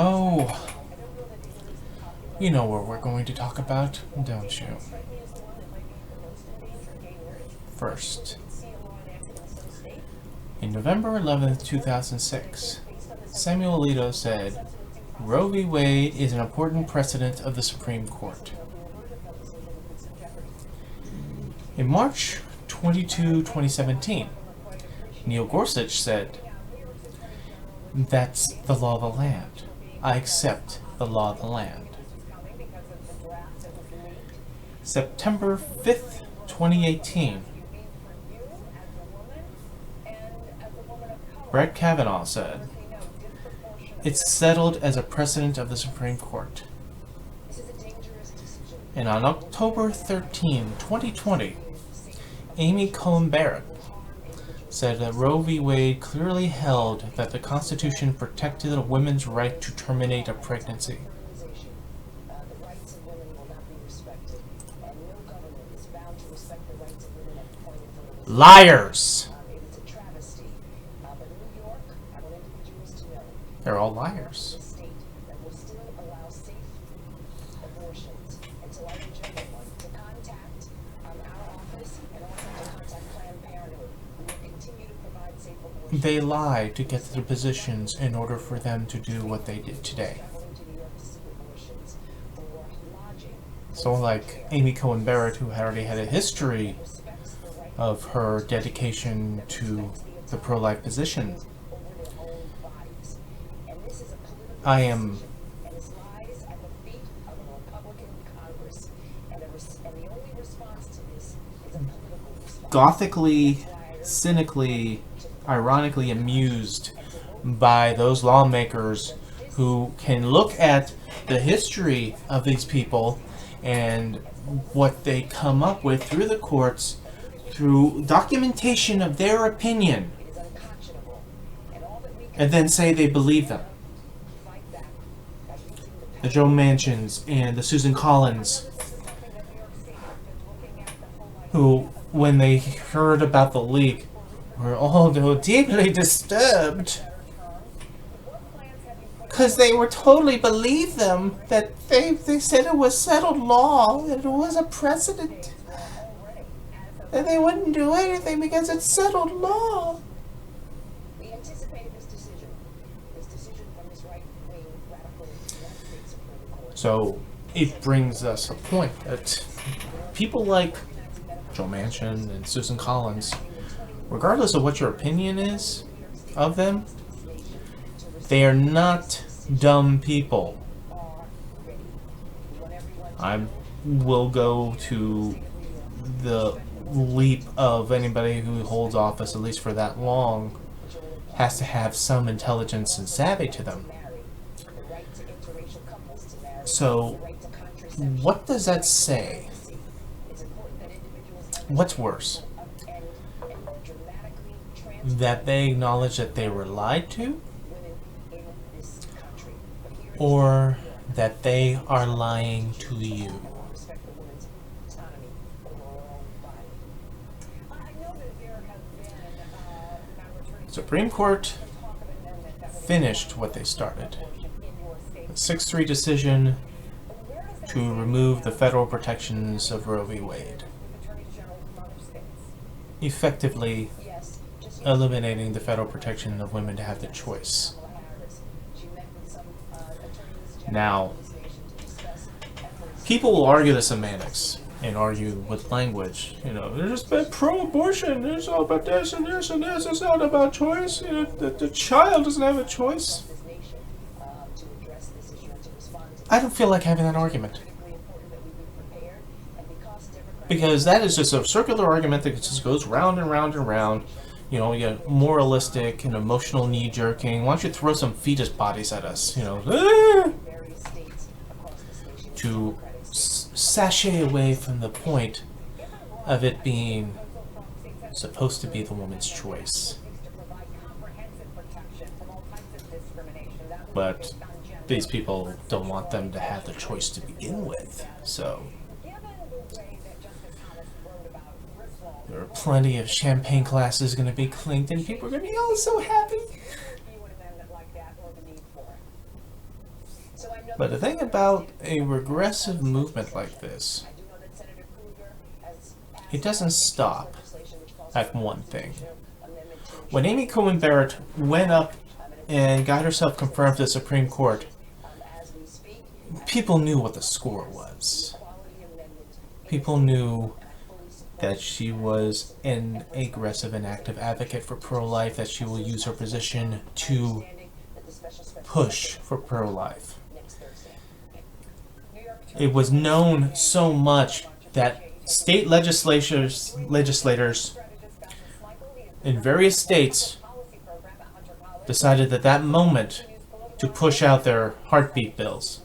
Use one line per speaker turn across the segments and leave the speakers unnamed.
Oh, you know what we're going to talk about, don't you? First, in November 11th, 2006, Samuel Alito said, Roe v. Wade is an important precedent of the Supreme Court. In March 22, 2017, Neil Gorsuch said, that's the law of the land. I accept the law of the land. September 5th, 2018, Brett Kavanaugh said, it's settled as a precedent of the Supreme Court. And on October 13, 2020, Amy Coney Barrett said that Roe v. Wade clearly held that the Constitution protected a woman's right to terminate a pregnancy. Liars! They're all liars. They lie to get to their positions in order for them to do what they did today. So like Amy Coney Barrett, who had already had a history of her dedication to the pro-life position. I am gothically, cynically, ironically amused by those lawmakers who can look at the history of these people and what they come up with through the courts, through documentation of their opinion, and then say they believe them. The Joe Manchins and the Susan Collins, who, when they heard about the leak, were all deeply disturbed. Because they were totally believed them, that they said it was settled law, that it was a precedent, that they wouldn't do anything because it's settled law. So it brings us a point that people like Joe Manchin and Susan Collins, regardless of what your opinion is of them, they are not dumb people. I will go to the leap of anybody who holds office, at least for that long, has to have some intelligence and savvy to them. So, what does that say? What's worse? That they acknowledge that they were lied to? Or that they are lying to you? Supreme Court finished what they started. A 6-3 decision to remove the federal protections of Roe v. Wade, effectively eliminating the federal protection of women to have the choice. Now, people will argue the semantics and argue with language. You know, they're just about pro-abortion, it's all about this and this and this, it's not about choice. You know, the child doesn't have a choice. I don't feel like having that argument. Because that is just a circular argument that just goes round and round and round. You know, you get moralistic and emotional knee-jerking. Why don't you throw some fetus bodies at us? You know, to sashay away from the point of it being supposed to be the woman's choice. But these people don't want them to have the choice to begin with, so there are plenty of champagne glasses going to be clinked and people are going to be all so happy. But the thing about a regressive movement like this, it doesn't stop at one thing. When Amy Coney Barrett went up and got herself confirmed to the Supreme Court, people knew what the score was. People knew that she was an aggressive and active advocate for pro-life, that she will use her position to push for pro-life. It was known so much that state legislators in various states decided at that moment to push out their heartbeat bills.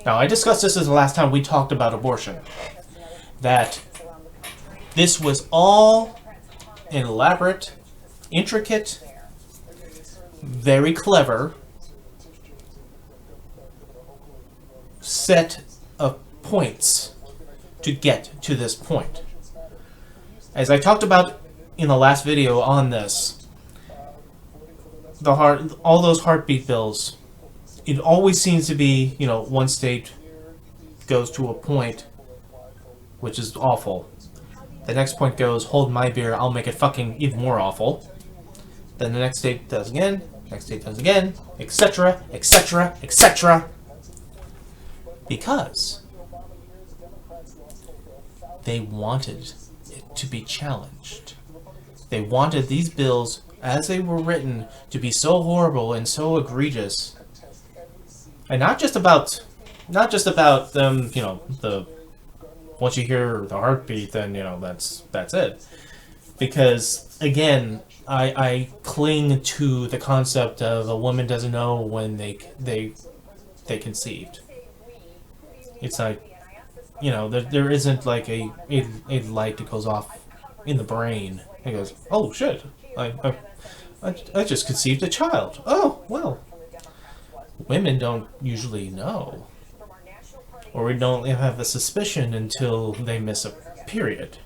Now, I discussed this as the last time we talked about abortion, that this was all an elaborate, intricate, very clever set of points to get to this point. As I talked about in the last video on this, all those heartbeat bills, it always seems to be, one state goes to a point which is awful. The next point goes, hold my beer, I'll make it fucking even more awful. Then the next state does again, next state does again, etc., etc., etc. Because they wanted it to be challenged. They wanted these bills, as they were written, to be so horrible and so egregious. And not just about them, once you hear the heartbeat, then, that's it. Because, again, I cling to the concept of a woman doesn't know when they conceived. It's like, there isn't like a light that goes off in the brain. It goes, oh shit, I just conceived a child. Oh, well. Women don't usually know. Or we don't have the suspicion until they miss a period.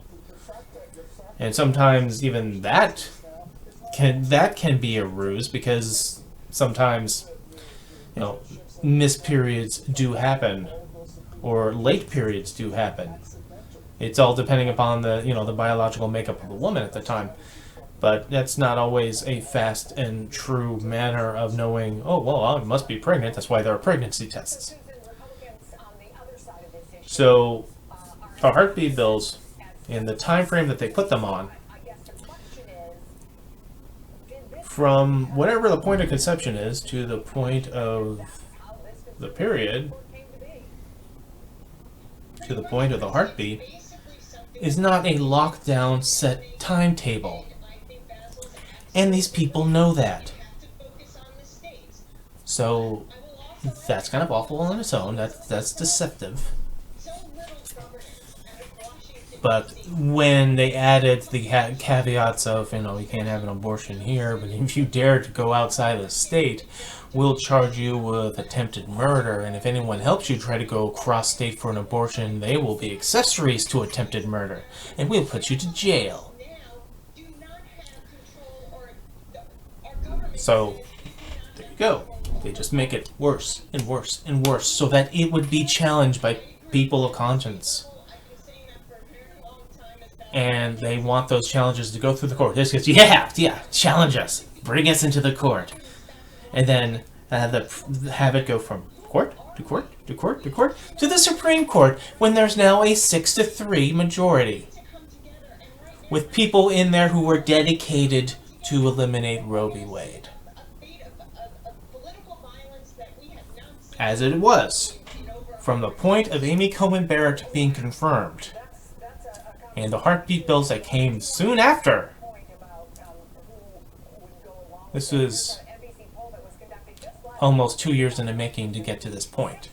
And sometimes even that can be a ruse, because sometimes, missed periods do happen, or late periods do happen. It's all depending upon the biological makeup of the woman at the time. But that's not always a fast and true manner of knowing, oh, well, I must be pregnant. That's why there are pregnancy tests. So, the heartbeat bills, and the time frame that they put them on, from whatever the point of conception is to the point of the period, to the point of the heartbeat, is not a lockdown set timetable. And these people know that. So that's kind of awful on its own. That's deceptive. But when they added the caveats of, you can't have an abortion here, but if you dare to go outside of the state, we'll charge you with attempted murder, and if anyone helps you try to go cross-state for an abortion, they will be accessories to attempted murder, and we'll put you to jail. So, there you go. They just make it worse and worse and worse, so that it would be challenged by people of conscience. And they want those challenges to go through the court. This gets, yeah, challenge us. Bring us into the court. And then have it go from court to court to court to court to the Supreme Court, when there's now a 6-3 majority, with people in there who were dedicated to eliminate Roe v. Wade. As it was, from the point of Amy Coney Barrett being confirmed, and the heartbeat bills that came soon after. This was almost 2 years in the making to get to this point.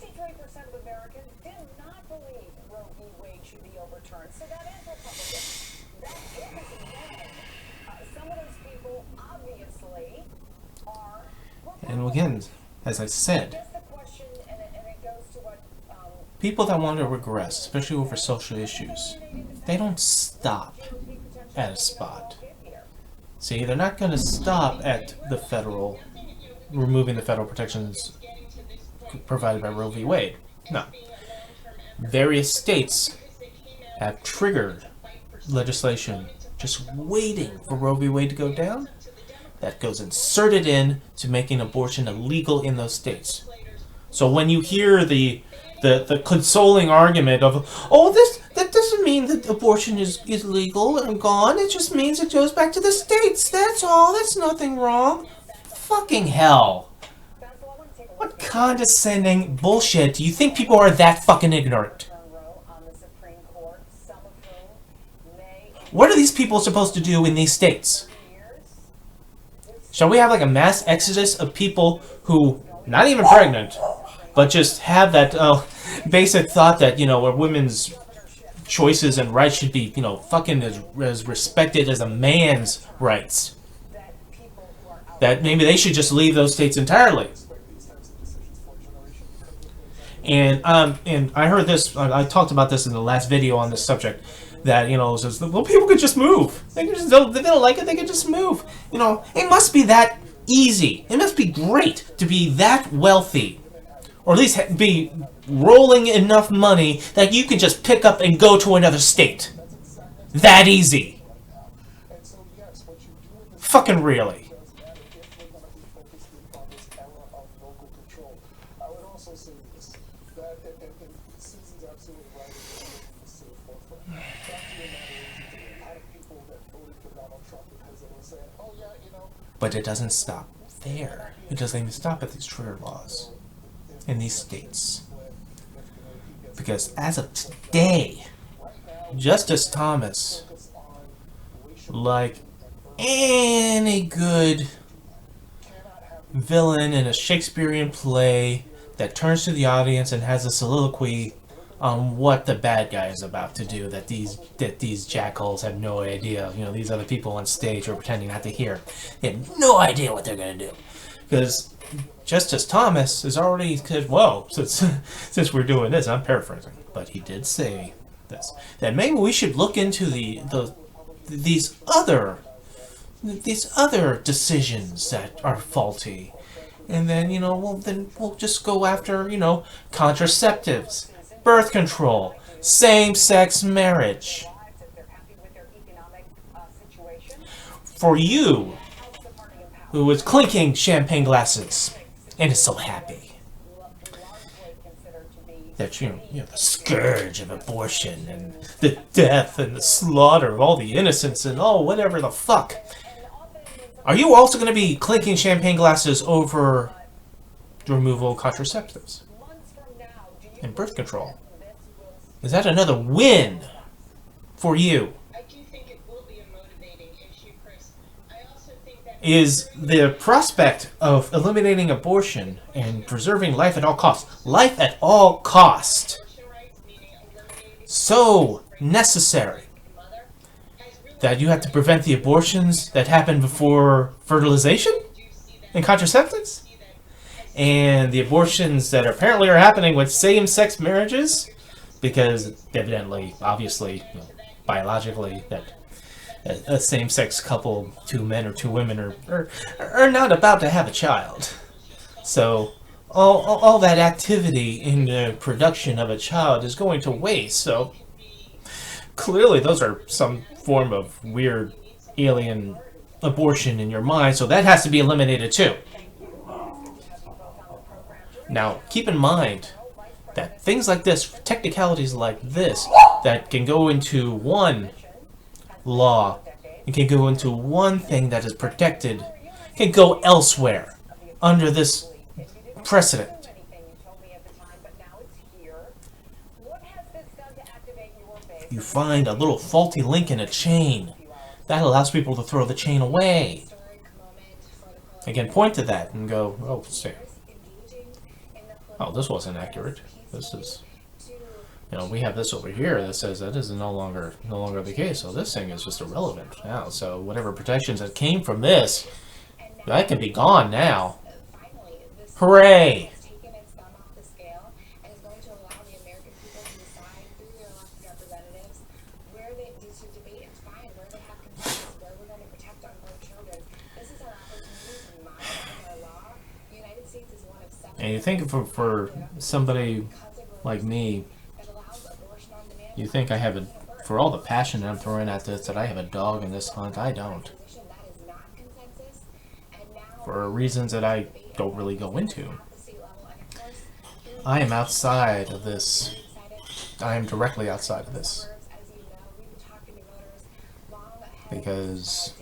And again, as I said, people that want to regress, especially over social issues, they don't stop at a spot. See, they're not going to stop at the removing the federal protections provided by Roe v. Wade. No. Various states have triggered legislation just waiting for Roe v. Wade to go down that goes inserted in to making abortion illegal in those states. So when you hear the consoling argument of, oh, that doesn't mean that abortion is legal and gone, it just means it goes back to the states, that's all, that's nothing wrong. Fucking hell. What condescending bullshit do you think people are that fucking ignorant? What are these people supposed to do in these states? Shall we have like a mass exodus of people who, not even pregnant, but just have that basic thought that, where women's choices and rights should be, fucking as respected as a man's rights? That maybe they should just leave those states entirely. And I heard this, I talked about this in the last video on this subject, that, says, well, people could just move. They don't like it, they could just move. It must be that easy. It must be great to be that wealthy. Or at least be rolling enough money that you can just pick up and go to another state. That easy. Fucking really. But it doesn't stop there. It doesn't even stop at these trigger laws in these states. Because as of today, Justice Thomas, like any good villain in a Shakespearean play that turns to the audience and has a soliloquy on what the bad guy is about to do, that these jackals have no idea. These other people on stage are pretending not to hear. They have no idea what they're going to do. Because Justice Thomas has already said, well, since we're doing this, I'm paraphrasing, but he did say this, that maybe we should look into these other decisions that are faulty. And then, we'll just go after, contraceptives, birth control, same-sex marriage. For you, who is clinking champagne glasses and is so happy that the scourge of abortion and the death and the slaughter of all the innocents and whatever the fuck. Are you also going to be clinking champagne glasses over the removal of contraceptives and birth control? Is that another win for you? Is the prospect of eliminating abortion and preserving life at all cost, so necessary that you have to prevent the abortions that happen before fertilization and contraceptives? And the abortions that apparently are happening with same-sex marriages? Because evidently, obviously, biologically, that a same-sex couple, 2 men or 2 women, are not about to have a child. So all that activity in the production of a child is going to waste. So clearly those are some form of weird alien abortion in your mind, so that has to be eliminated too. Now, keep in mind that things like this, technicalities like this, that can go into one law, it can go into one thing that is protected, can go elsewhere under this precedent. You find a little faulty link in a chain. That allows people to throw the chain away. Again, point to that and go, oh, see. Oh, this wasn't accurate. This is, we have this over here that says that is no longer the case. So this thing is just irrelevant now. So whatever protections that came from this, that can be gone now. Hooray! And you think for somebody like me, you think I have a, for all the passion that I'm throwing at this, that I have a dog in this hunt. I don't. For reasons that I don't really go into. I am outside of this. I am directly outside of this. Because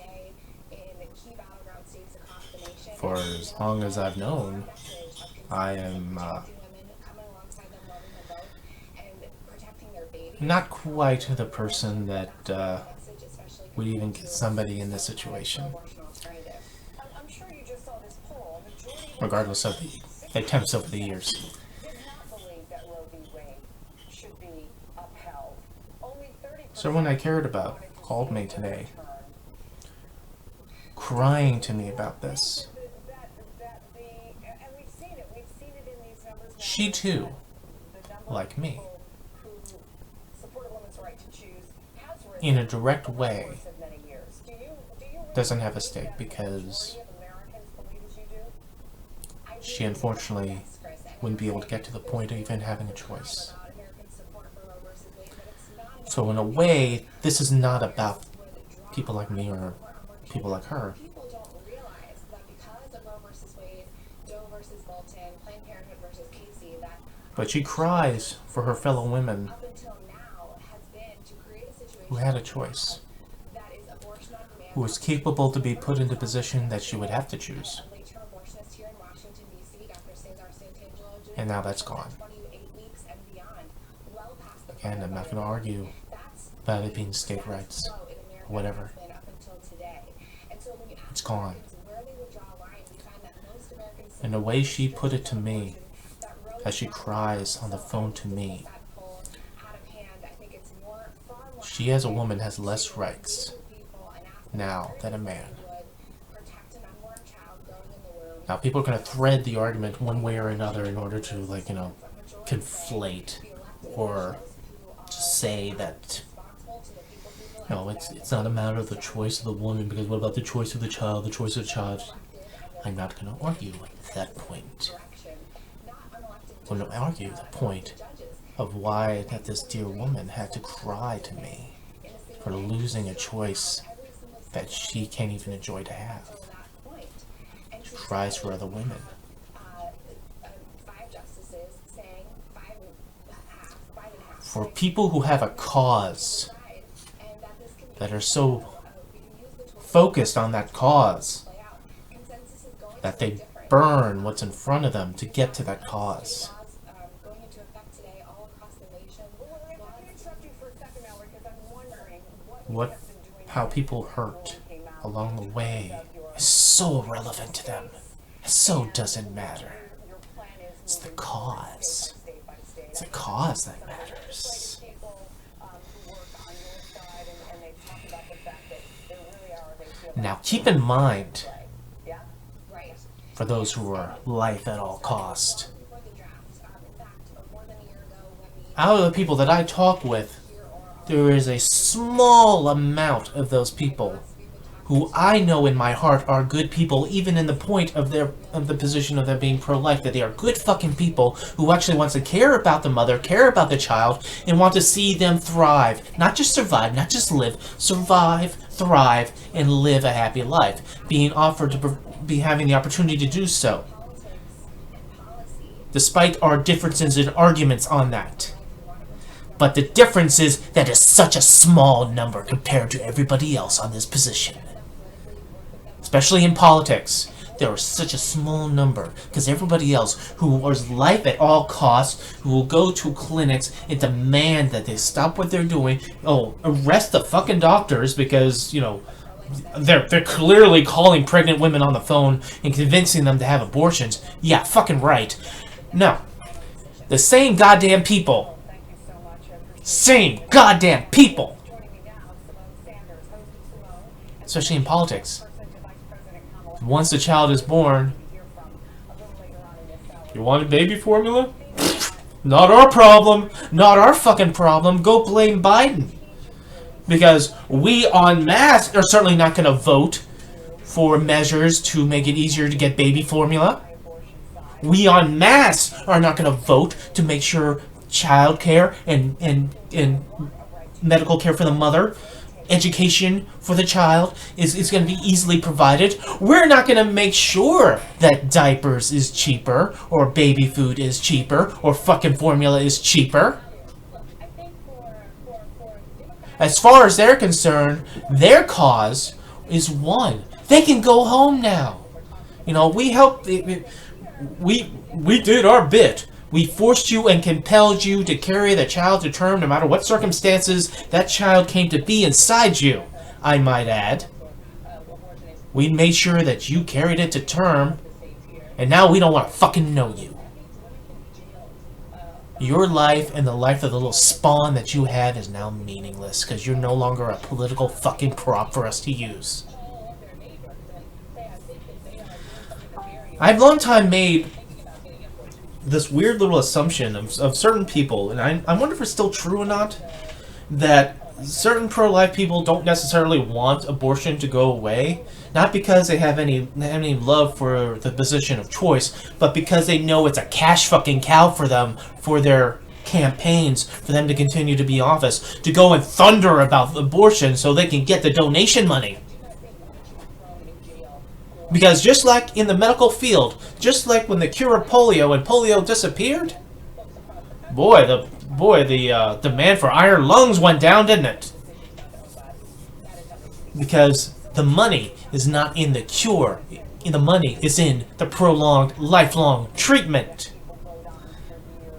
for as long as I've known, I am not quite the person that would even get somebody in this situation. Regardless of the attempts over the years. Someone I cared about called me today, crying to me about this. She too, like me, in a direct way, doesn't have a stake because she unfortunately wouldn't be able to get to the point of even having a choice. So in a way, this is not about people like me or people like her. But she cries for her fellow women who had a choice, who was capable to be put into a position that she would have to choose. And now that's gone. Again, I'm not going to argue about it being state rights, or whatever. It's gone. And the way she put it to me, as she cries on the phone to me, she as a woman has less rights now than a man. Now people are going to thread the argument one way or another in order to, like, conflate or say that, it's not a matter of the choice of the woman, because what about the choice of the child, the choice of the child? I'm not going to argue at that point. I'm going to argue the point of why that this dear woman had to cry to me for losing a choice that she can't even enjoy to have. She cries for other women. For people who have a cause, that are so focused on that cause, that they burn what's in front of them to get to that cause. How people hurt along the way is so irrelevant to them. It so doesn't matter. It's the cause. It's the cause that matters. Now keep in mind, for those who are life at all cost, out of the people that I talk with, there is a small amount of those people who I know in my heart are good people, even in the point of the position of them being pro-life, that they are good fucking people who actually wants to care about the mother, care about the child, and want to see them thrive. Not just survive, not just live. Survive, thrive, and live a happy life. Being offered to be having the opportunity to do so. Despite our differences and arguments on that. But the difference is that it's such a small number compared to everybody else on this position. Especially in politics. There is such a small number. Because everybody else who is life at all costs, who will go to clinics and demand that they stop what they're doing. Oh, arrest the fucking doctors because, they're clearly calling pregnant women on the phone and convincing them to have abortions. Yeah, fucking right. No. The same goddamn people. Same goddamn people. Especially in politics. Once the child is born, you want a baby formula? Not our problem. Not our fucking problem. Go blame Biden. Because we en masse are certainly not going to vote for measures to make it easier to get baby formula. We en masse are not going to vote to make sure child care and medical care for the mother, education for the child is going to be easily provided. We're not going to make sure that diapers is cheaper, or baby food is cheaper, or fucking formula is cheaper. As far as they're concerned, their cause is won. They can go home now. You know, we helped. We did our bit. We forced you and compelled you to carry the child to term, no matter what circumstances that child came to be inside you, I might add. We made sure that you carried it to term, and now we don't want to fucking know you. Your life and the life of the little spawn that you had is now meaningless, because you're no longer a political fucking prop for us to use. I've long time made this weird little assumption of certain people, and I wonder if it's still true or not, that certain pro-life people don't necessarily want abortion to go away, not because they have any love for the position of choice, but because they know it's a cash fucking cow for them, for their campaigns, for them to continue to be in office, to go and thunder about abortion so they can get the donation money. Because just like in the medical field, just like when the cure of polio and polio disappeared, the demand for iron lungs went down, didn't it? Because the money is not in the cure. The money is in the prolonged, lifelong treatment.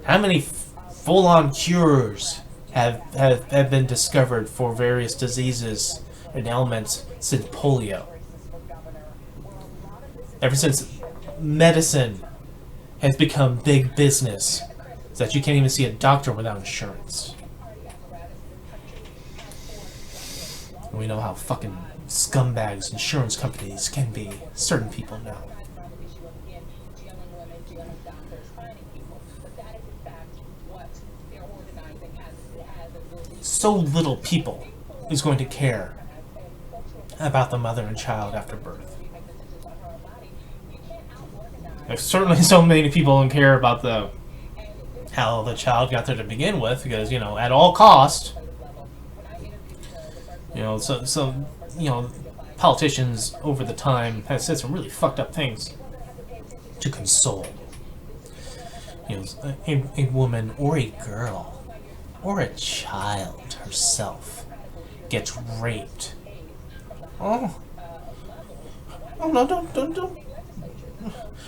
How many full-on cures have been discovered for various diseases and ailments since polio? Ever since medicine has become big business, so that you can't even see a doctor without insurance. We know how fucking scumbags insurance companies can be. Certain people now. So little people is going to care about the mother and child after birth. There's certainly so many people don't care about how the child got there to begin with, because, you know, at all cost, you know, so you know, politicians over the time have said some really fucked up things to console, you know, a woman or a girl or a child herself gets raped. Oh no,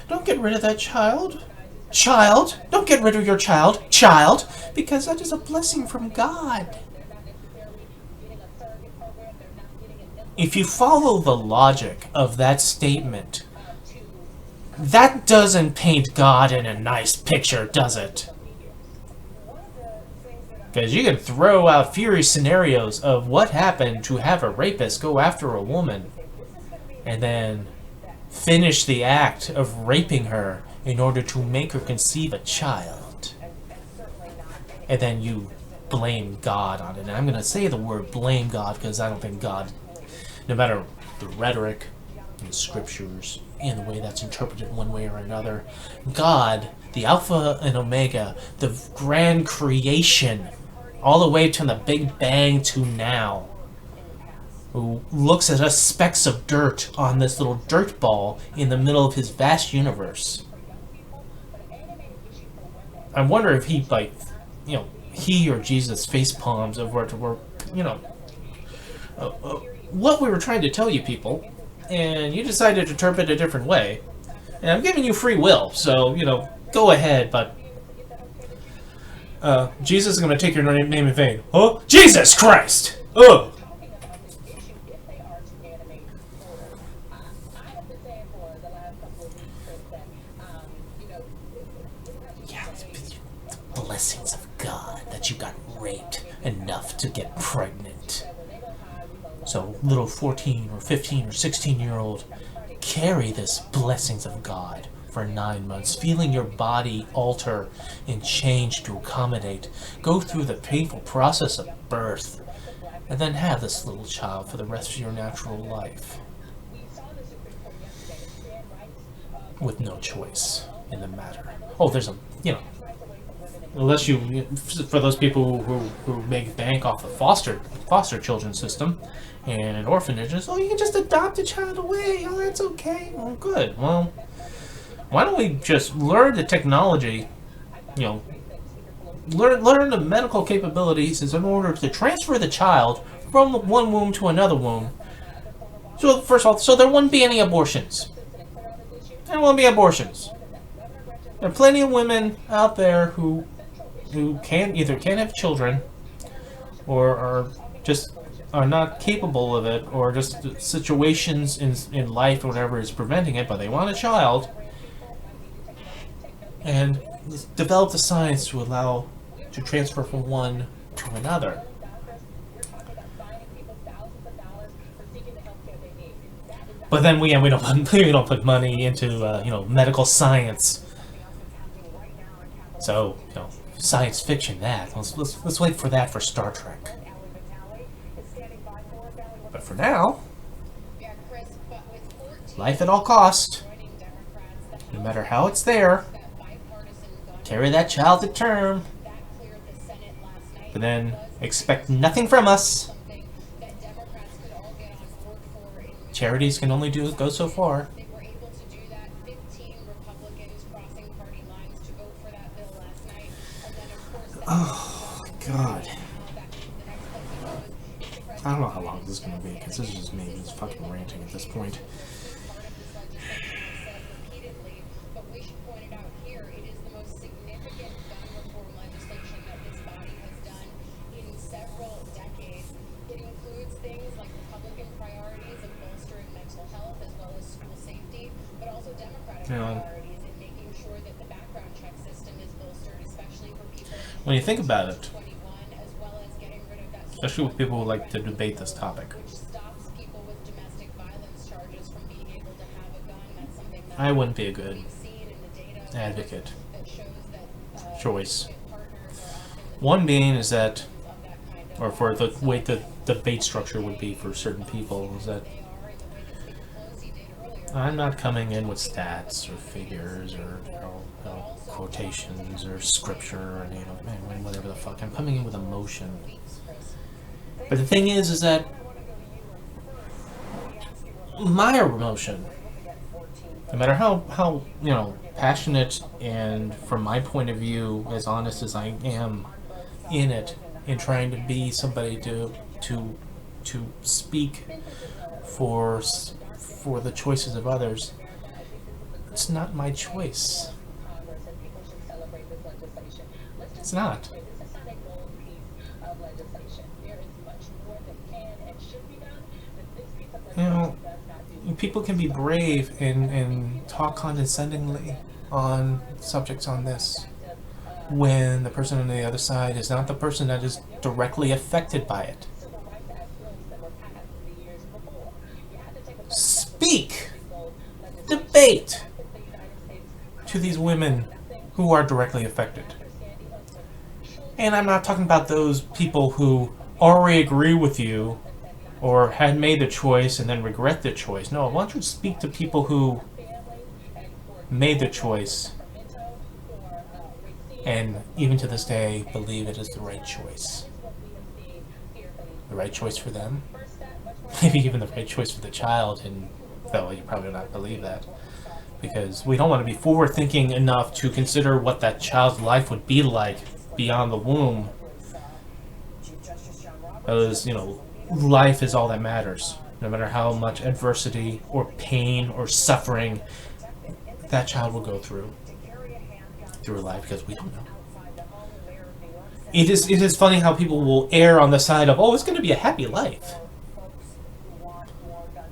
don't get rid of that child. Child! Don't get rid of your child. Child! Because that is a blessing from God. If you follow the logic of that statement, that doesn't paint God in a nice picture, does it? Because you can throw out furious scenarios of what happened to have a rapist go after a woman and then finish the act of raping her in order to make her conceive a child. And then you blame God on it. And I'm going to say the word blame God because I don't think God, no matter the rhetoric and the scriptures and the way that's interpreted one way or another, God, the Alpha and Omega, the grand creation, all the way to the Big Bang to now, who looks at us specks of dirt on this little dirt ball in the middle of his vast universe. I wonder if he, like, you know, he or Jesus face palms over to, you know, what we were trying to tell you people, and you decided to interpret it a different way. And I'm giving you free will, so, you know, go ahead, but Jesus is going to take your name in vain. Huh? Jesus Christ! Ugh! Blessings of God that you got raped enough to get pregnant. So little 14 or 15 or 16-year-old carry this blessings of God for 9 months, feeling your body alter and change to accommodate, go through the painful process of birth, and then have this little child for the rest of your natural life with no choice. in the matter. Oh, there's a, unless you, for those people who make bank off the foster children system and orphanages, oh, you can just adopt a child away. Oh, that's okay. Well, good. Well, why don't we just learn the technology, learn the medical capabilities is in order to transfer the child from one womb to another womb. So first of all, so there wouldn't be any abortions. There won't be abortions. There are plenty of women out there who can't have children, or are not capable of it, or just situations in life or whatever is preventing it, but they want a child, and develop the science to allow to transfer from one to another. But then we don't put money into medical science. So science fiction that let's wait for that for Star Trek. But for now, life at all cost. No matter how it's there, carry that child to term. But then expect nothing from us. Charities can only go so far. Oh, God. I don't know how long this is going to be, because this is just me just fucking ranting at this point. When you think about it, especially with people who like to debate this topic, I wouldn't be a good advocate choice. One being is that, or for the way the debate structure would be for certain people, is that I'm not coming in with stats or figures or quotations or scripture or whatever the fuck. I'm coming in with emotion. But the thing is that my emotion, no matter how passionate and from my point of view as honest as I am in it, in trying to be somebody to speak for the choices of others, it's not my choice. It's not. People can be brave and talk condescendingly on subjects on this when the person on the other side is not the person that is directly affected by it. Speak, debate to these women who are directly affected. And I'm not talking about those people who already agree with you or had made the choice and then regret the choice. No, I want you to speak to people who made the choice and even to this day believe it is the right choice. The right choice for them. Maybe even the right choice for the child, and though you probably will not believe that. Because we don't want to be forward-thinking enough to consider what that child's life would be like beyond the womb. Because, life is all that matters. No matter how much adversity or pain or suffering that child will go through life, because we don't know. It is funny how people will err on the side of, oh, it's going to be a happy life.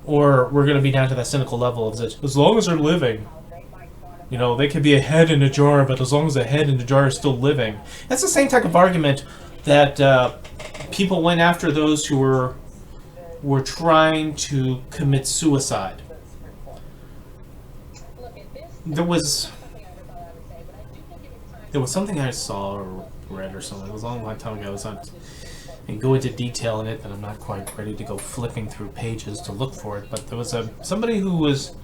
Or we're going to be down to that cynical level of that, as long as they're living, they could be a head in a jar, but as long as the head in the jar is still living. That's the same type of argument that people went after those who were trying to commit suicide. There was something I saw or read or something. It was a long time ago. And go into detail in it, but I'm not quite ready to go flipping through pages to look for it. But there was somebody who was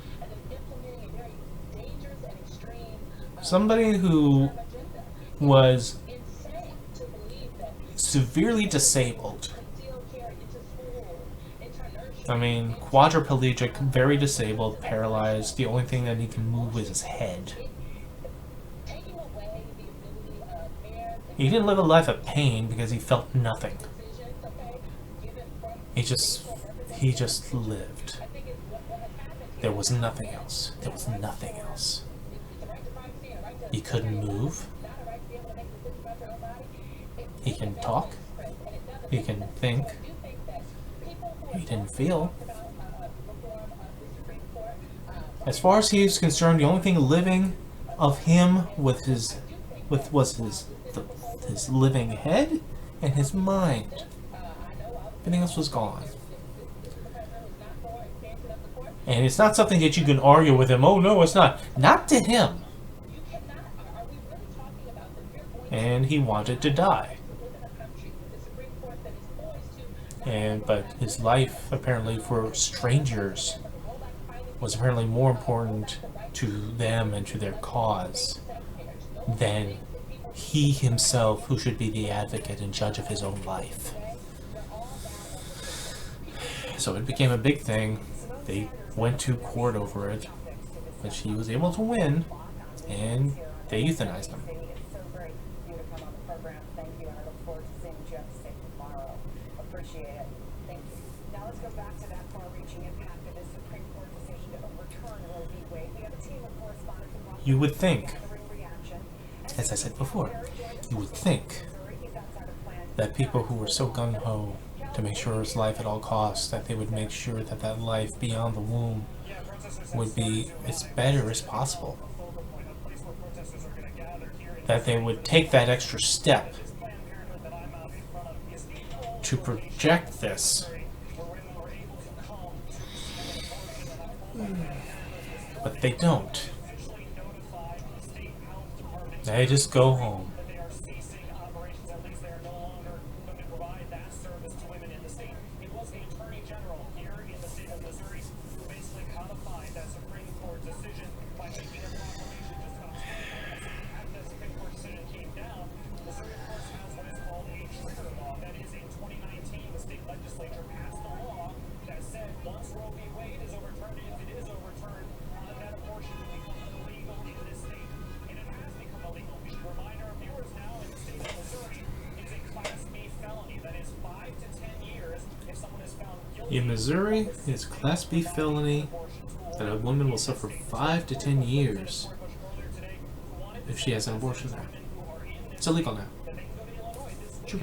somebody who was severely disabled. I mean, quadriplegic, very disabled, paralyzed. The only thing that he can move is his head. He didn't live a life of pain because he felt nothing. He just lived. There was nothing else. There was nothing else. He couldn't move. He can talk. He can think. He didn't feel. As far as he was concerned, the only thing living of him was his living head and his mind. Everything else was gone. And it's not something that you can argue with him. Oh no, it's not. Not to him. And he wanted to die. But his life, apparently, for strangers, was apparently more important to them and to their cause than he himself, who should be the advocate and judge of his own life. So it became a big thing. They went to court over it, but she was able to win, and they euthanized him. You would think, as I said before, you would think that people who were so gung-ho to make sure his life at all costs, that they would make sure that that life beyond the womb would be as better as possible. That they would take that extra step to project this. But they don't. They just go home. In Missouri, it's a Class B felony that a woman will suffer 5 to 10 years if she has an abortion there. It's illegal now. Sure.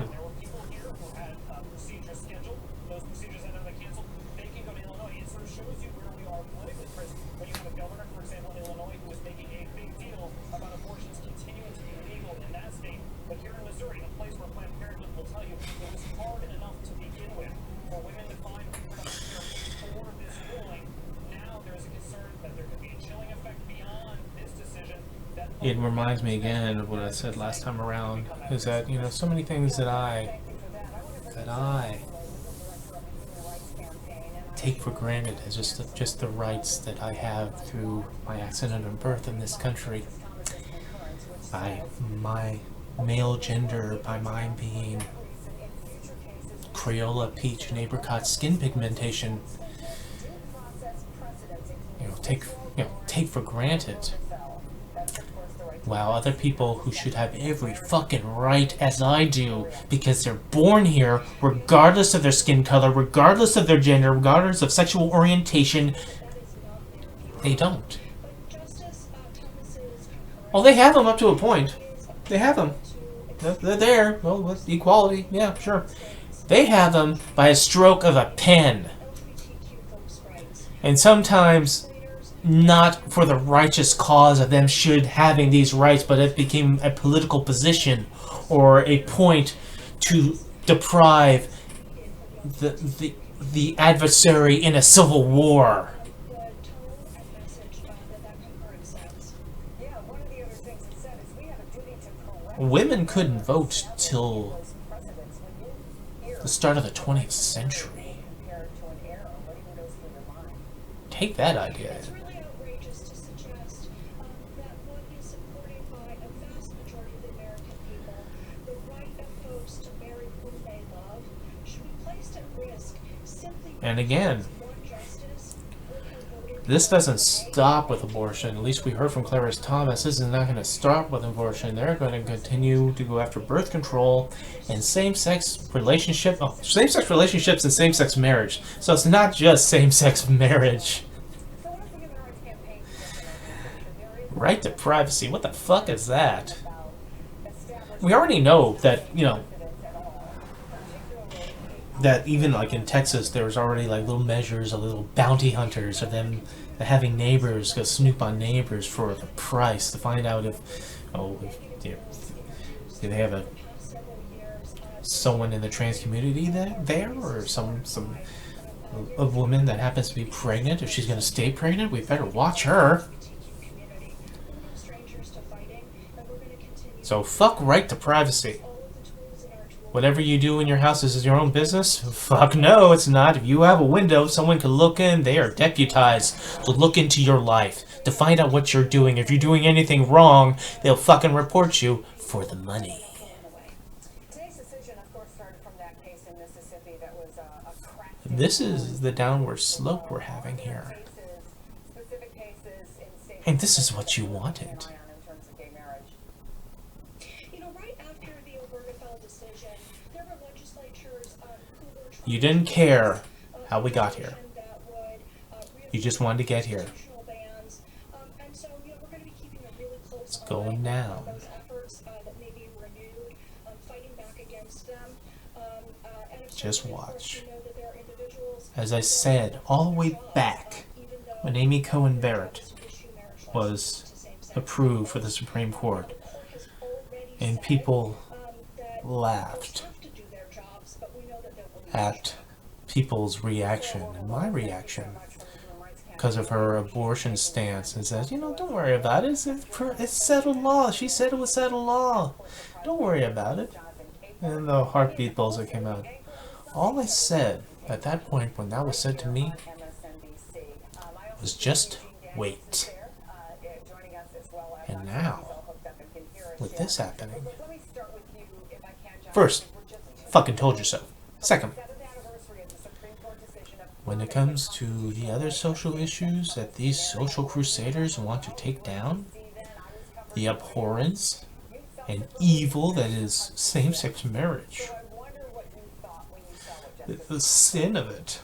It reminds me again of what I said last time around, is that, you know, so many things that I take for granted as just the rights that I have through my accident of birth in this country. By my male gender, by mine being Crayola, peach, and apricot skin pigmentation, take for granted. While other people who should have every fucking right, as I do, because they're born here, regardless of their skin color, regardless of their gender, regardless of sexual orientation, they don't. Well, they have them up to a point. They have them. They're there. Well, with equality, yeah, sure. They have them by a stroke of a pen. And sometimes not for the righteous cause of them should having these rights, but it became a political position or a point to deprive the adversary in a civil war. Women couldn't vote till the start of the 20th century. Take that idea. And again, this doesn't stop with abortion. At least we heard from Clarence Thomas. This is not going to stop with abortion. They're going to continue to go after birth control and same-sex relationships and same-sex marriage. So it's not just same-sex marriage. Right to privacy. What the fuck is that? We already know that, that even like in Texas, there's already like little measures of little bounty hunters of them having neighbors go snoop on neighbors for the price to find out if do they have someone in the trans community there or a woman that happens to be pregnant. If she's going to stay pregnant, we better watch her. So fuck right to privacy. Whatever you do in your house is your own business? Fuck no, it's not. If you have a window, someone can look in. They are deputized to look into your life, to find out what you're doing. If you're doing anything wrong, they'll fucking report you for the money. This is the downward slope we're having here. And this is what you wanted. You didn't care how we got here. You just wanted to get here. It's going down. Just watch. As I said, all the way back when Amy Coney Barrett was approved for the Supreme Court, and people laughed at people's reaction and my reaction because of her abortion stance, and says, don't worry about it. It's settled law. She said it was settled law. Don't worry about it. And the heartbeat bullshit came out. All I said at that point when that was said to me was just wait. And now, with this happening, first, fucking told you so. Second, when it comes to the other social issues that these social crusaders want to take down, the abhorrence and evil that is same-sex marriage, the sin of it,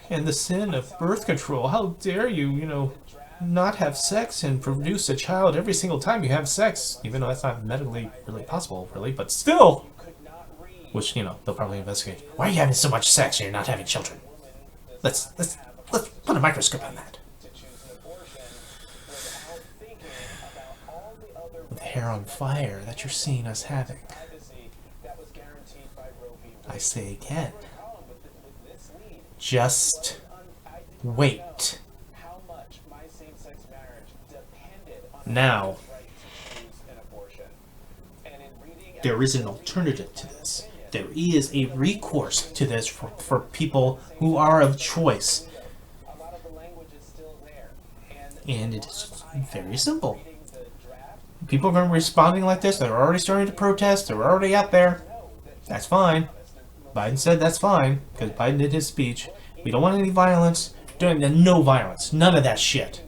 and the sin of birth control. How dare you, not have sex and produce a child every single time you have sex, even though that's not medically really possible, really, but still. Which, they'll probably investigate. Why are you having so much sex and you're not having children? Let's put a microscope on that. With the hair on fire that you're seeing us having. I say again. Just wait. Now, there is an alternative to this. There is a recourse to this for people who are of choice. And it's very simple. People are going to be responding like this. They're already starting to protest. They're already out there. That's fine. Biden said that's fine, because Biden did his speech. We don't want any violence. No violence. None of that shit.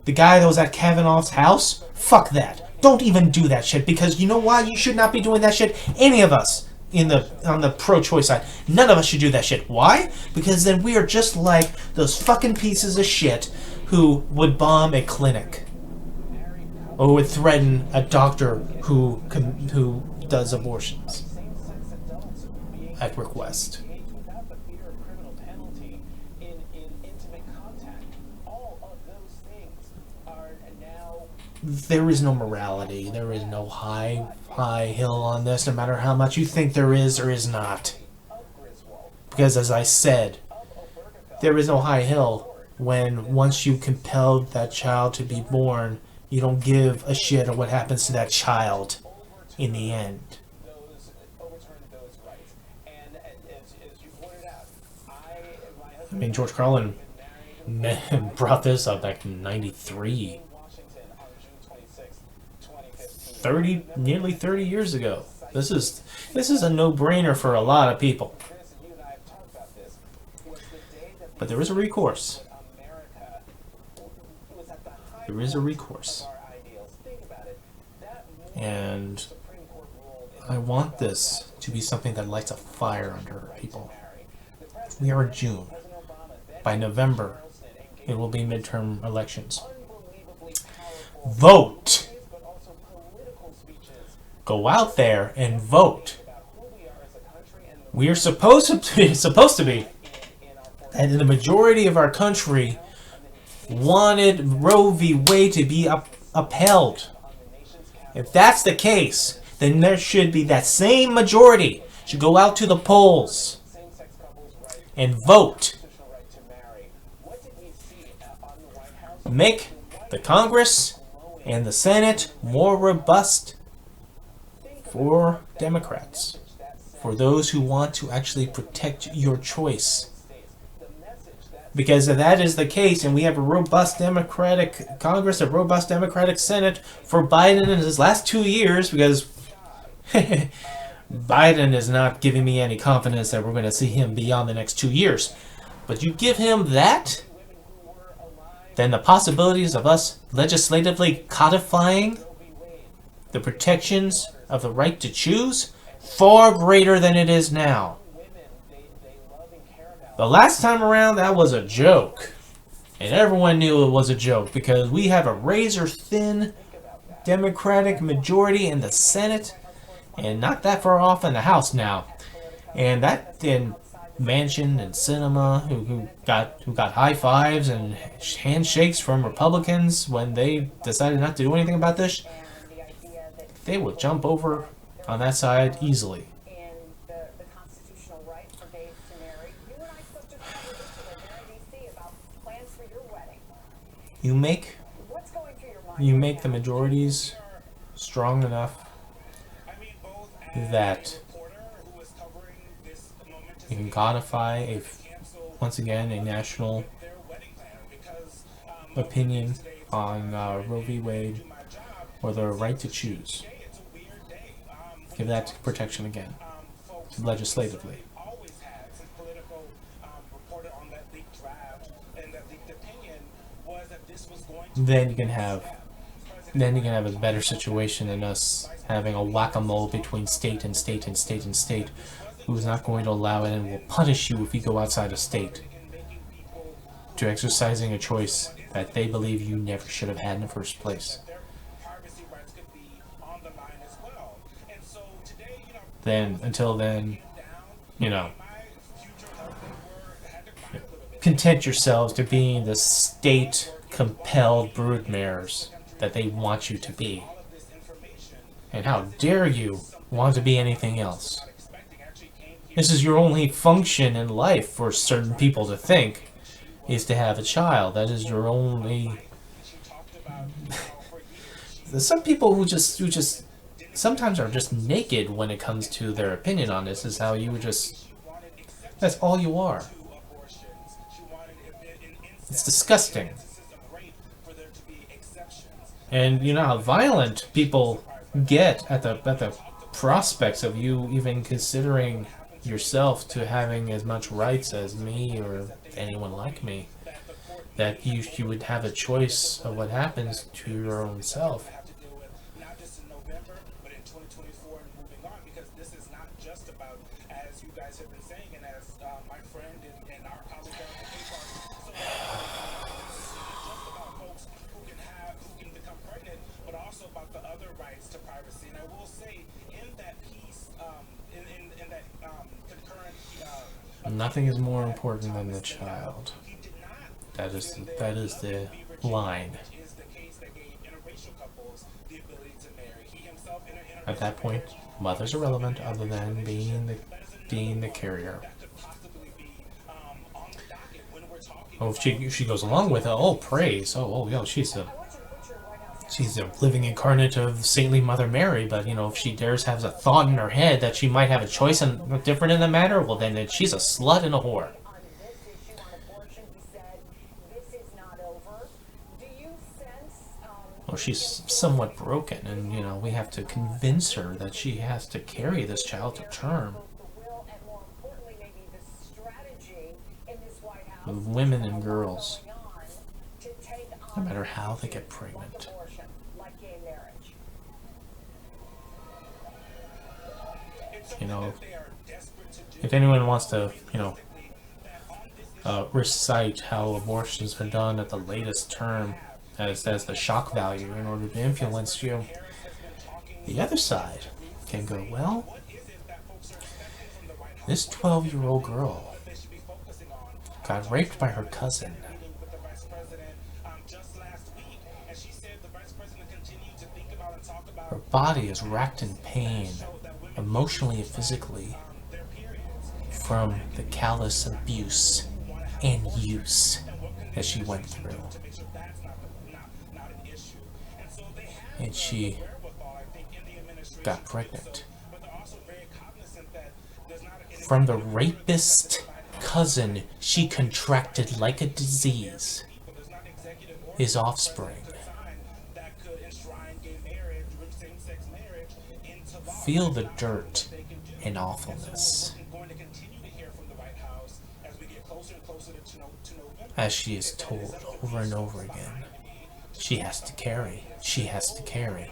The guy that was at Kavanaugh's house? Fuck that. Don't even do that shit, because you know why? You should not be doing that shit. Any of us on the pro-choice side, none of us should do that shit. Why? Because then we are just like those fucking pieces of shit who would bomb a clinic or would threaten a doctor who does abortions at request. There is no morality. There is no high hill on this, no matter how much you think there is or is not. Because as I said, there is no high hill when once you compelled that child to be born, you don't give a shit of what happens to that child in the end. I mean, George Carlin brought this up back in '93. Nearly 30 years ago. This is a no-brainer for a lot of people. But there is a recourse. There is a recourse. And I want this to be something that lights a fire under people. We are in June. By November, it will be midterm elections. Vote! Go out there and vote. We are supposed to be. And the majority of our country wanted Roe v. Wade to be upheld. If that's the case, then there should be that same majority should go out to the polls and vote. Make the Congress and the Senate more robust for Democrats, for those who want to actually protect your choice. Because if that is the case, and we have a robust Democratic Congress, a robust Democratic Senate for Biden in his last 2 years, because Biden is not giving me any confidence that we're going to see him beyond the next 2 years. But you give him that, then the possibilities of us legislatively codifying the protections of the right to choose, far greater than it is now. The last time around, that was a joke. And everyone knew it was a joke because we have a razor-thin Democratic majority in the Senate and not that far off in the House now. And that in Manchin and Sinema, who got high fives and handshakes from Republicans when they decided not to do anything about this, they will jump over on that side easily. You make the majorities strong enough that you can codify once again a national opinion on Roe v. Wade or the right to choose. Give that protection again, legislatively. Then you can have a better situation than us having a whack-a-mole between state and state and state and state, who's not going to allow it and will punish you if you go outside of state to exercising a choice that they believe you never should have had in the first place. Until then, content yourselves to being the state-compelled broodmares that they want you to be. And how dare you want to be anything else? This is your only function in life for certain people to think, is to have a child. That is your only... There's some people who just sometimes are just naked when it comes to their opinion on this, is how you would just... That's all you are. It's disgusting. And you know how violent people get at the prospects of you even considering yourself to having as much rights as me or anyone like me. That you would have a choice of what happens to your own self. Nothing is more important than the child. That is the line. At that point, mother's irrelevant other than being the carrier. Oh, if she goes along with it, oh praise, she's a living incarnate of saintly Mother Mary. But if she dares have a thought in her head that she might have a choice and different in the matter, well then she's a slut and a whore. Well, she's somewhat broken, and we have to convince her that she has to carry this child to term. with women and girls, no matter how they get pregnant. You know, if anyone wants to, recite how abortions are done at the latest term as the shock value in order to influence you, the other side can go, well, this 12-year-old girl got raped by her cousin. Her body is racked in pain, emotionally and physically, from the callous abuse and use that she went through. And she got pregnant from the rapist cousin she contracted like a disease, his offspring. Feel the dirt and awfulness as she is told over and over again. She has to carry. She has to carry.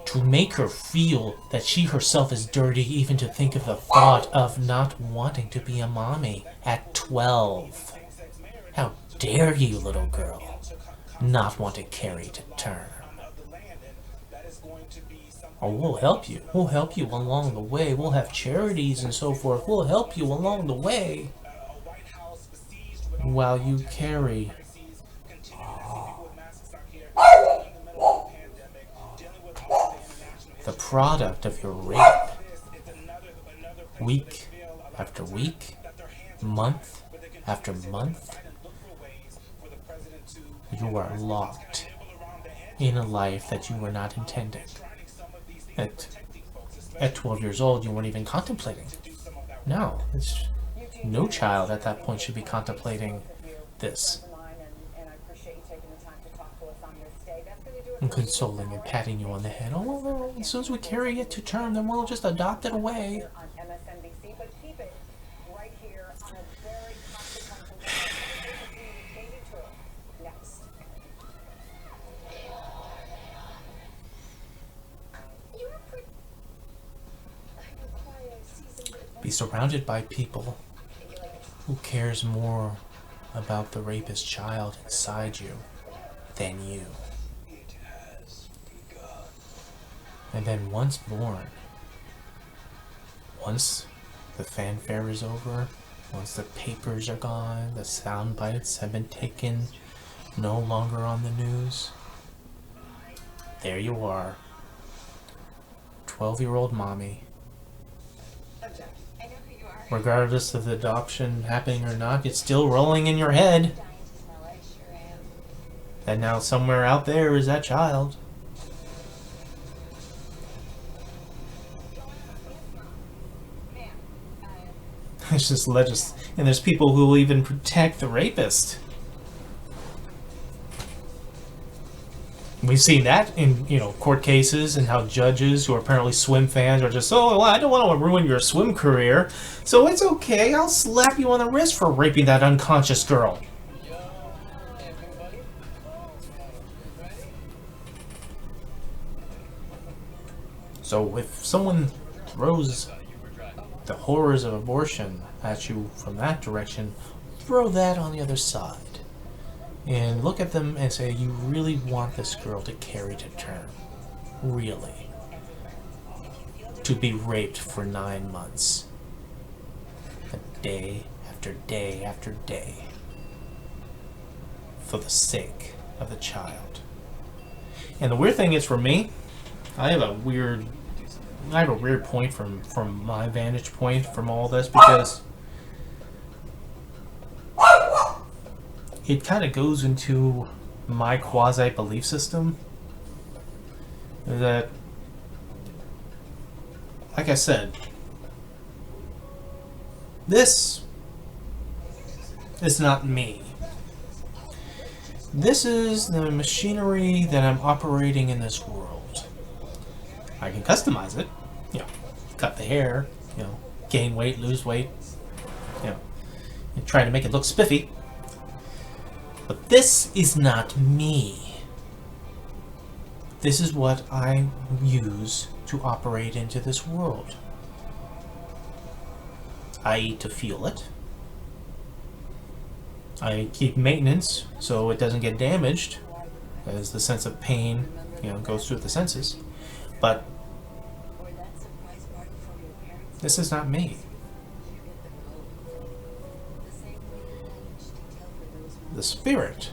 To make her feel that she herself is dirty, even to think of the thought of not wanting to be a mommy at 12. How dare you, little girl, not want to carry to term? Oh, we'll help you. We'll help you along the way. We'll have charities and so forth. We'll help you along the way while you carry. The product of your rape, week after week, month after month, you are locked in a life that you were not intending. At 12 years old, you weren't even contemplating. No, no child at that point should be contemplating this. And consoling and patting you on the head. Oh, well, as soon as we carry it to term, then we'll just adopt it away. Be surrounded by people who cares more about the rapist child inside you than you. And then once born, once the fanfare is over, once the papers are gone, the sound bites have been taken, no longer on the news, there you are, 12-year-old mommy. Regardless of the adoption happening or not, it's still rolling in your head. And now somewhere out there is that child. It's just and there's people who will even protect the rapist. We've seen that in, court cases, and how judges who are apparently swim fans are just, oh, well, I don't want to ruin your swim career, so it's okay, I'll slap you on the wrist for raping that unconscious girl. So if someone throws the horrors of abortion at you from that direction, throw that on the other side. And look at them and say, you really want this girl to carry to term. Really. To be raped for 9 months. Day after day after day. For the sake of the child. And the weird thing is, for me, I have a weird point from my vantage point from all this, because it kind of goes into my quasi-belief system that, like I said, this is not me. This is the machinery that I'm operating in this world. I can customize it, cut the hair, gain weight, lose weight, and try to make it look spiffy. But this is not me. This is what I use to operate into this world. I eat to feel it. I keep maintenance so it doesn't get damaged, as the sense of pain, goes through the senses. But this is not me. The spirit,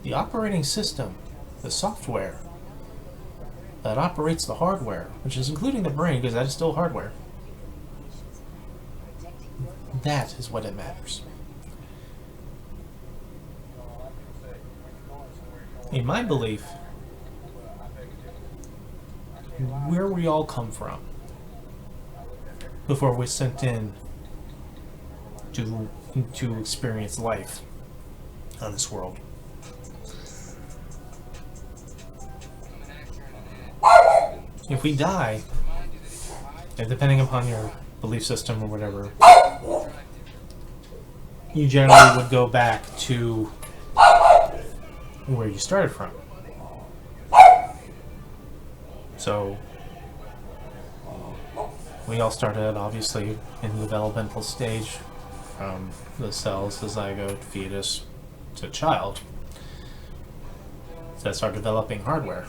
the operating system, the software that operates the hardware, which is including the brain, because that is still hardware. That is what it matters. In my belief, where we all come from before we're sent in to experience life on this world. If we die, and depending upon your belief system or whatever, you generally would go back to where you started from. So we all started obviously in the developmental stage, from the cells, the zygote, fetus, to child. So that's our developing hardware.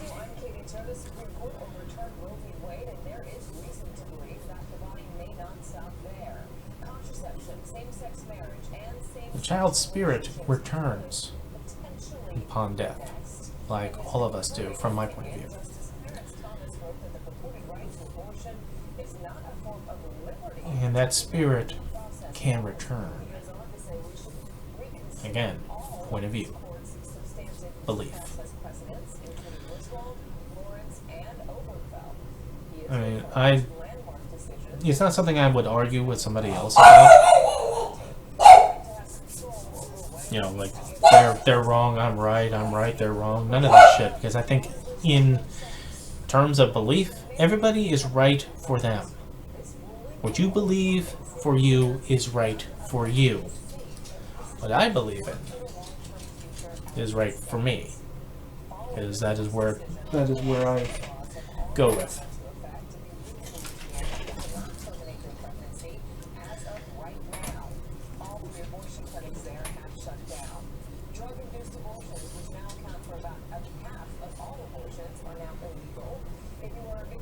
The child's spirit returns upon death, like all of us do, from my point of view. And that spirit can return. Again, point of view, belief. I mean, it's not something I would argue with somebody else about. Like, they're wrong, I'm right, they're wrong. None of that shit, because I think in terms of belief, everybody is right for them. What you believe for you is right for you. What I believe in is right for me, because that is where I go with.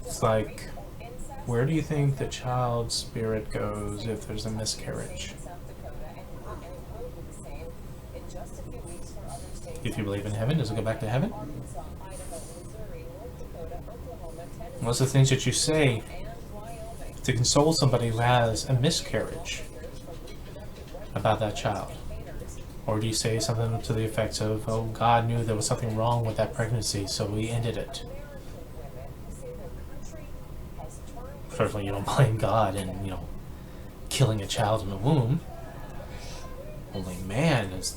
It's like, where do you think the child's spirit goes if there's a miscarriage? If you believe in heaven, does it go back to heaven? What's the things that you say to console somebody who has a miscarriage about that child? Or do you say something to the effects of, oh, God knew there was something wrong with that pregnancy, so he ended it? Certainly you don't blame God in, killing a child in the womb. Only man is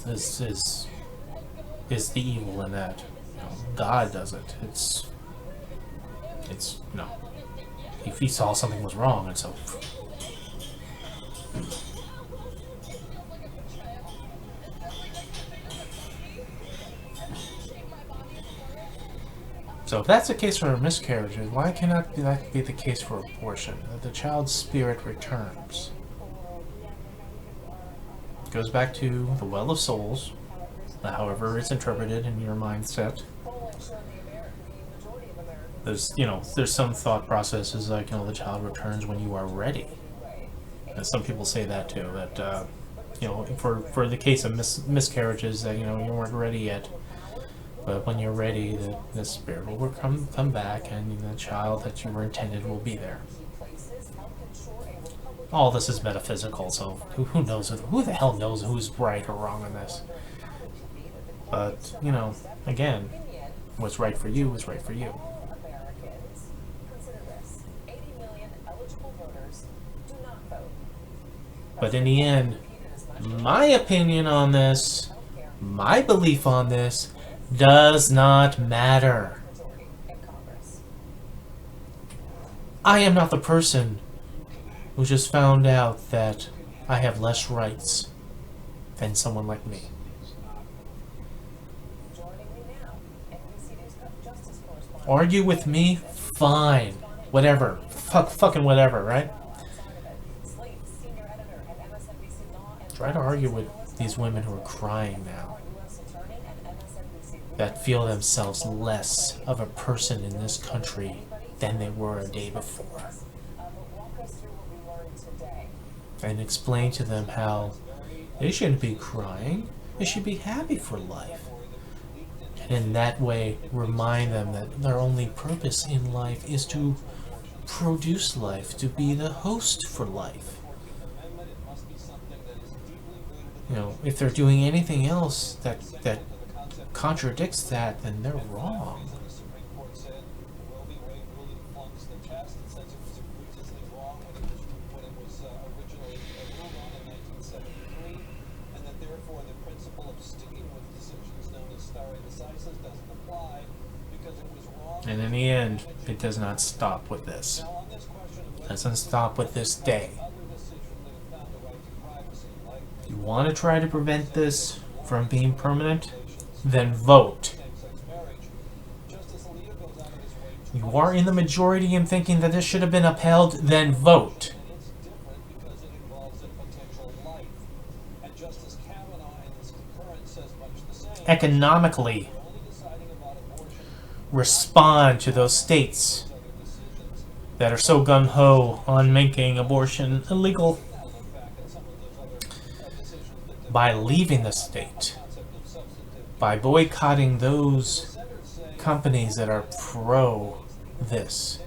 the evil in that. God does it. It's if he saw something was wrong, and so. So if that's the case for miscarriages, why cannot that be the case for abortion? That the child's spirit returns. It goes back to the well of souls, however it's interpreted in your mindset. There's some thought processes like, the child returns when you are ready. And some people say that too, that, for the case of miscarriages, that, you weren't ready yet. But when you're ready, the spirit will come back, and the child that you were intended will be there. All this is metaphysical, so who knows? Who the hell knows who's right or wrong in this? But, again, what's right for you is right for you. But in the end, my opinion on this, my belief on this, does not matter. I am not the person who just found out that I have less rights than someone like me. Argue with me? Fine. Whatever. Fucking whatever, right? Try to argue with these women who are crying now, that feel themselves less of a person in this country than they were a day before. And explain to them how they shouldn't be crying, they should be happy for life. And in that way, remind them that their only purpose in life is to produce life, to be the host for life. You know, if they're doing anything else that contradicts that, then they're wrong. And in the end, it does not stop with this. It doesn't stop with this day. If you want to try to prevent this from being permanent, then vote. You are in the majority in thinking that this should have been upheld, then vote. Economically, respond to those states that are so gung-ho on making abortion illegal by leaving the state, by boycotting those companies that are pro this.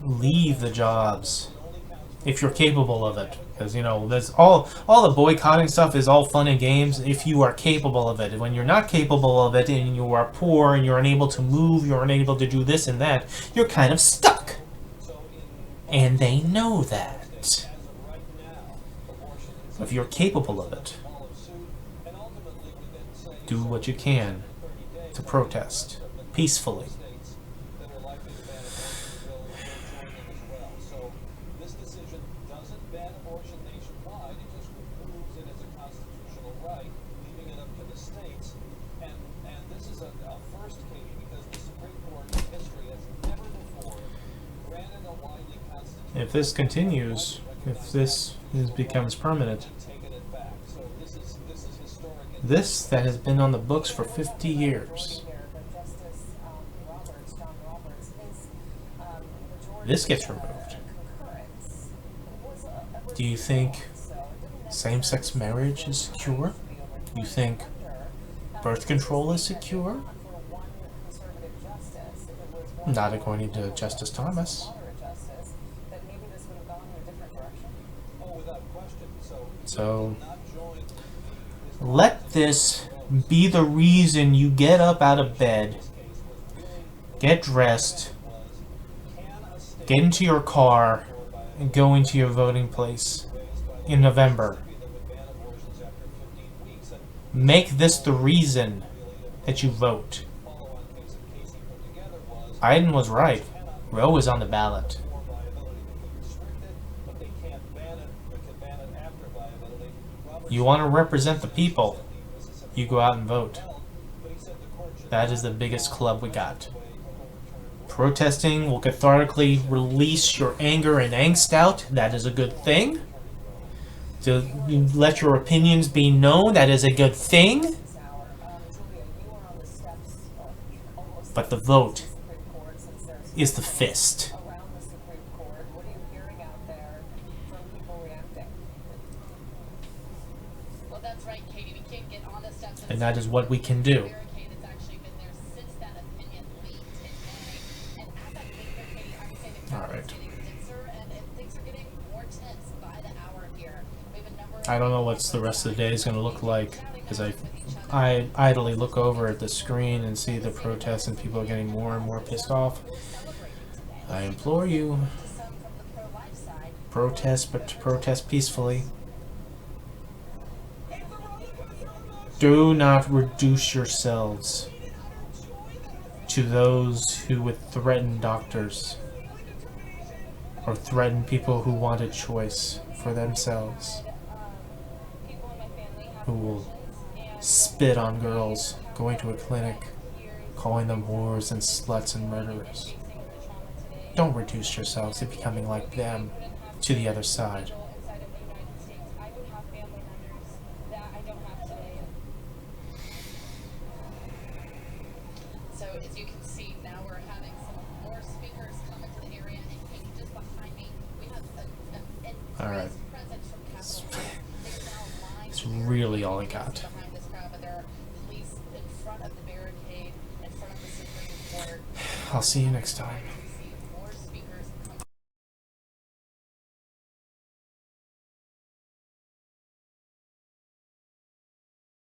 Leave the jobs if you're capable of it. Because, you know, there's all the boycotting stuff is all fun and games if you are capable of it. When you're not capable of it and you are poor and you're unable to move, you're unable to do this and that, you're kind of stuck. And they know that. If you're capable of it, do what you can to protest peacefully. If this continues, if this becomes permanent, this that has been on the books for 50 years, this gets removed. Do you think same-sex marriage is secure? Do you think birth control is secure? Not according to Justice Thomas. So, let this be the reason you get up out of bed, get dressed, get into your car, and go into your voting place in November. Make this the reason that you vote. Biden was right. Roe is on the ballot. You want to represent the people, you go out and vote. That is the biggest club we got. Protesting will cathartically release your anger and angst out. That is a good thing. To let your opinions be known. That is a good thing. But the vote is the fist. And that is what we can do. Alright. I don't know what the rest of the day is going to look like, because I idly look over at the screen and see the protests and people are getting more and more pissed off. I implore you, protest, but to protest peacefully. Do not reduce yourselves to those who would threaten doctors. or threaten people who want a choice for themselves, who will spit on girls going to a clinic, calling them whores and sluts and murderers. Don't reduce yourselves to becoming like them to the other side.
So as you can see, now we're having some more speakers come into the area, and just behind me, we have an
All right.
presence from Capitol Hill. They're now lined
It's really all I got.
behind this crowd, but there are police in front of the barricade, in front of the Supreme Court.
I'll see you next time.